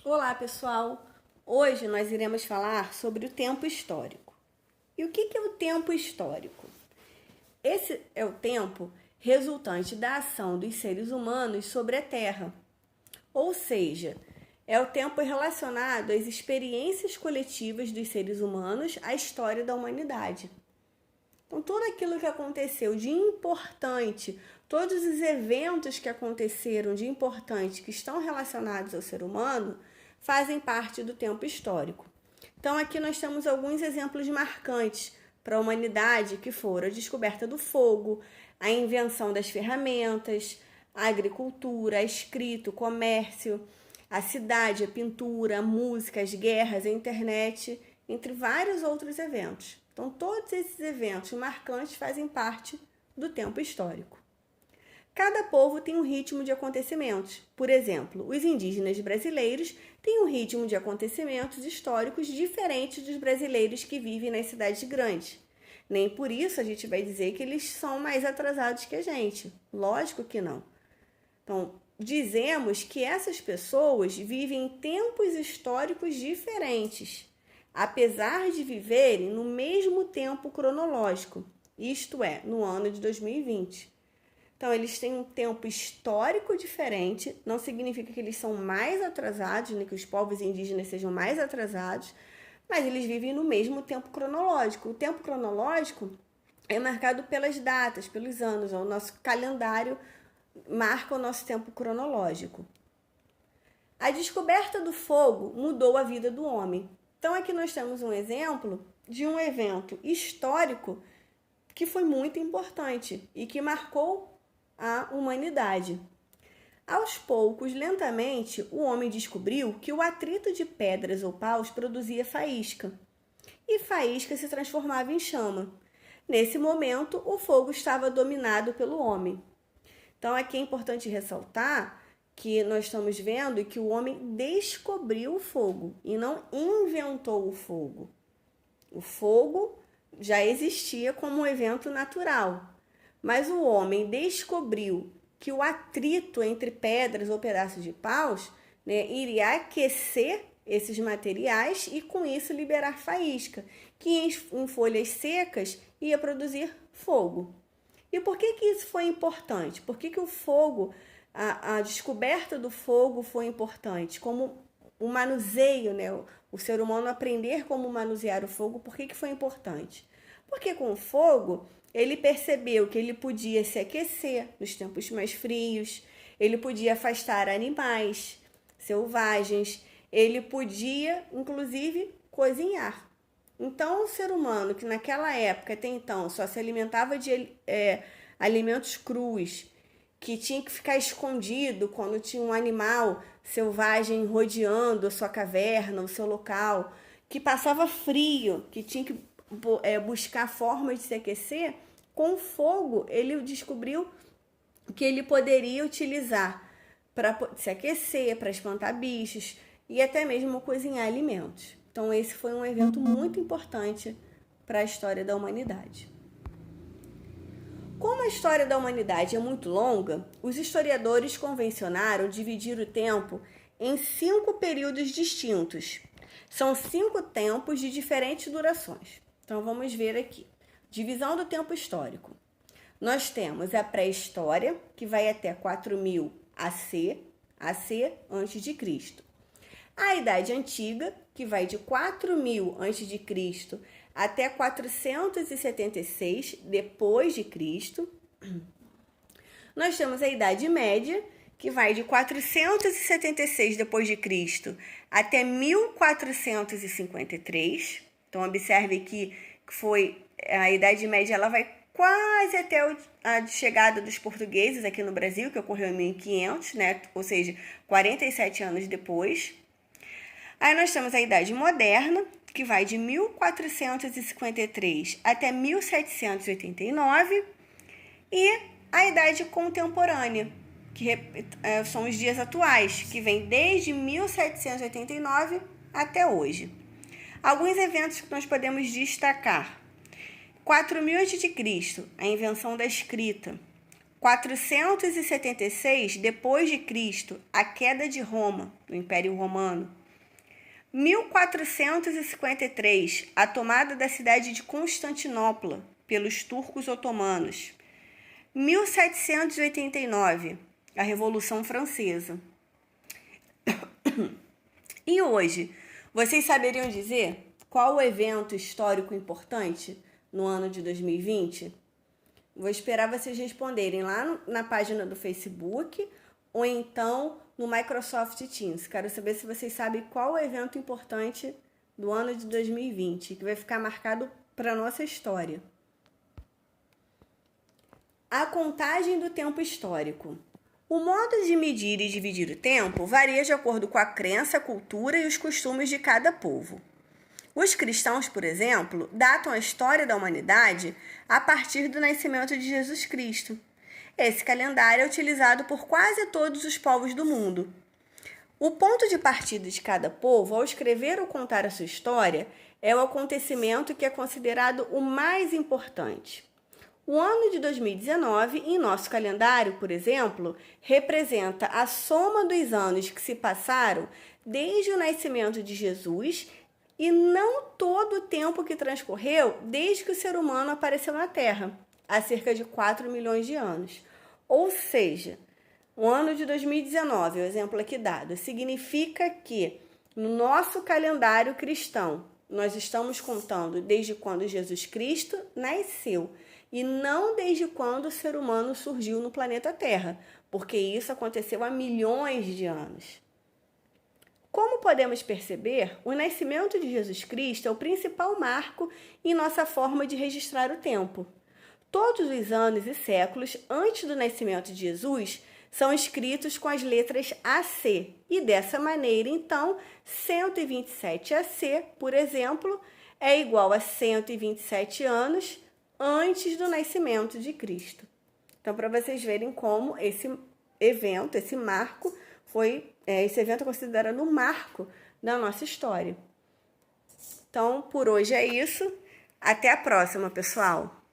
Olá, pessoal! Hoje nós iremos falar sobre o tempo histórico. E o que é o tempo histórico? Esse é o tempo resultante da ação dos seres humanos sobre a Terra. Ou seja, é o tempo relacionado às experiências coletivas dos seres humanos à história da humanidade. Então, tudo aquilo que aconteceu de importante, todos os eventos que aconteceram de importante que estão relacionados ao ser humano, fazem parte do tempo histórico. Então, aqui nós temos alguns exemplos marcantes para a humanidade, que foram a descoberta do fogo, a invenção das ferramentas, a agricultura, a escrita, o comércio, a cidade, a pintura, a música, as guerras, a internet, entre vários outros eventos. Então, todos esses eventos marcantes fazem parte do tempo histórico. Cada povo tem um ritmo de acontecimentos. Por exemplo, os indígenas brasileiros têm um ritmo de acontecimentos históricos diferente dos brasileiros que vivem nas cidades grandes. Nem por isso a gente vai dizer que eles são mais atrasados que a gente. Lógico que não. Então, dizemos que essas pessoas vivem em tempos históricos diferentes, apesar de viverem no mesmo tempo cronológico, isto é, no ano de 2020. Então, eles têm um tempo histórico diferente, não significa que eles são mais atrasados, nem que os povos indígenas sejam mais atrasados, mas eles vivem no mesmo tempo cronológico. O tempo cronológico é marcado pelas datas, pelos anos, o nosso calendário marca o nosso tempo cronológico. A descoberta do fogo mudou a vida do homem. Então, aqui nós temos um exemplo de um evento histórico que foi muito importante e que marcou a humanidade. Aos poucos, lentamente, o homem descobriu que o atrito de pedras ou paus produzia faísca, e faísca se transformava em chama. Nesse momento, o fogo estava dominado pelo homem. Então, aqui é importante ressaltar que nós estamos vendo que o homem descobriu o fogo e não inventou o fogo. O fogo já existia como um evento natural, mas o homem descobriu que o atrito entre pedras ou pedaços de paus, iria aquecer esses materiais e com isso liberar faísca, que em folhas secas ia produzir fogo. E por que isso foi importante? Por que o fogo, a descoberta do fogo foi importante? Como o manuseio, o ser humano aprender como manusear o fogo, por que foi importante? Porque com o fogo ele percebeu que ele podia se aquecer nos tempos mais frios, ele podia afastar animais selvagens, ele podia, inclusive, cozinhar. Então, o ser humano que naquela época, até então, só se alimentava de alimentos crus, que tinha que ficar escondido quando tinha um animal selvagem rodeando a sua caverna, o seu local, que passava frio, que tinha que buscar formas de se aquecer, com o fogo ele descobriu que ele poderia utilizar para se aquecer, para espantar bichos e até mesmo cozinhar alimentos. Então esse foi um evento muito importante para a história da humanidade. Como a história da humanidade é muito longa, os historiadores convencionaram dividir o tempo em 5 períodos distintos. São 5 tempos de diferentes durações. Então vamos ver aqui. Divisão do tempo histórico. Nós temos a pré-história, que vai até 4000 AC, antes de Cristo. A Idade Antiga, que vai de 4000 antes de Cristo até 476 depois de Cristo. Nós temos a Idade Média, que vai de 476 depois de Cristo até 1453. Então observe que foi a Idade Média, ela vai quase até a chegada dos portugueses aqui no Brasil, que ocorreu em 1500, ou seja, 47 anos depois. Aí nós temos a Idade Moderna, que vai de 1453 até 1789, e a Idade Contemporânea, que são os dias atuais, que vem desde 1789 até hoje. Alguns eventos que nós podemos destacar: 4000 a.C., a invenção da escrita. 476 depois de Cristo, a queda de Roma, do Império Romano. 1453, a tomada da cidade de Constantinopla pelos turcos otomanos. 1789, a Revolução Francesa. E hoje, vocês saberiam dizer qual o evento histórico importante no ano de 2020? Vou esperar vocês responderem lá na página do Facebook ou então no Microsoft Teams. Quero saber se vocês sabem qual o evento importante do ano de 2020, que vai ficar marcado para a nossa história. A contagem do tempo histórico. O modo de medir e dividir o tempo varia de acordo com a crença, a cultura e os costumes de cada povo. Os cristãos, por exemplo, datam a história da humanidade a partir do nascimento de Jesus Cristo. Esse calendário é utilizado por quase todos os povos do mundo. O ponto de partida de cada povo, ao escrever ou contar a sua história, é o acontecimento que é considerado o mais importante. O ano de 2019, em nosso calendário, por exemplo, representa a soma dos anos que se passaram desde o nascimento de Jesus e não todo o tempo que transcorreu desde que o ser humano apareceu na Terra, há cerca de 4 milhões de anos. Ou seja, o ano de 2019, o exemplo aqui dado, significa que no nosso calendário cristão, nós estamos contando desde quando Jesus Cristo nasceu e não desde quando o ser humano surgiu no planeta Terra, porque isso aconteceu há milhões de anos. Como podemos perceber, o nascimento de Jesus Cristo é o principal marco em nossa forma de registrar o tempo. Todos os anos e séculos antes do nascimento de Jesus são escritos com as letras AC, e dessa maneira, então, 127 AC, por exemplo, é igual a 127 anos antes do nascimento de Cristo. Então, para vocês verem como esse evento, esse marco, esse evento é considerado um marco da nossa história. Então, por hoje é isso. Até a próxima, pessoal!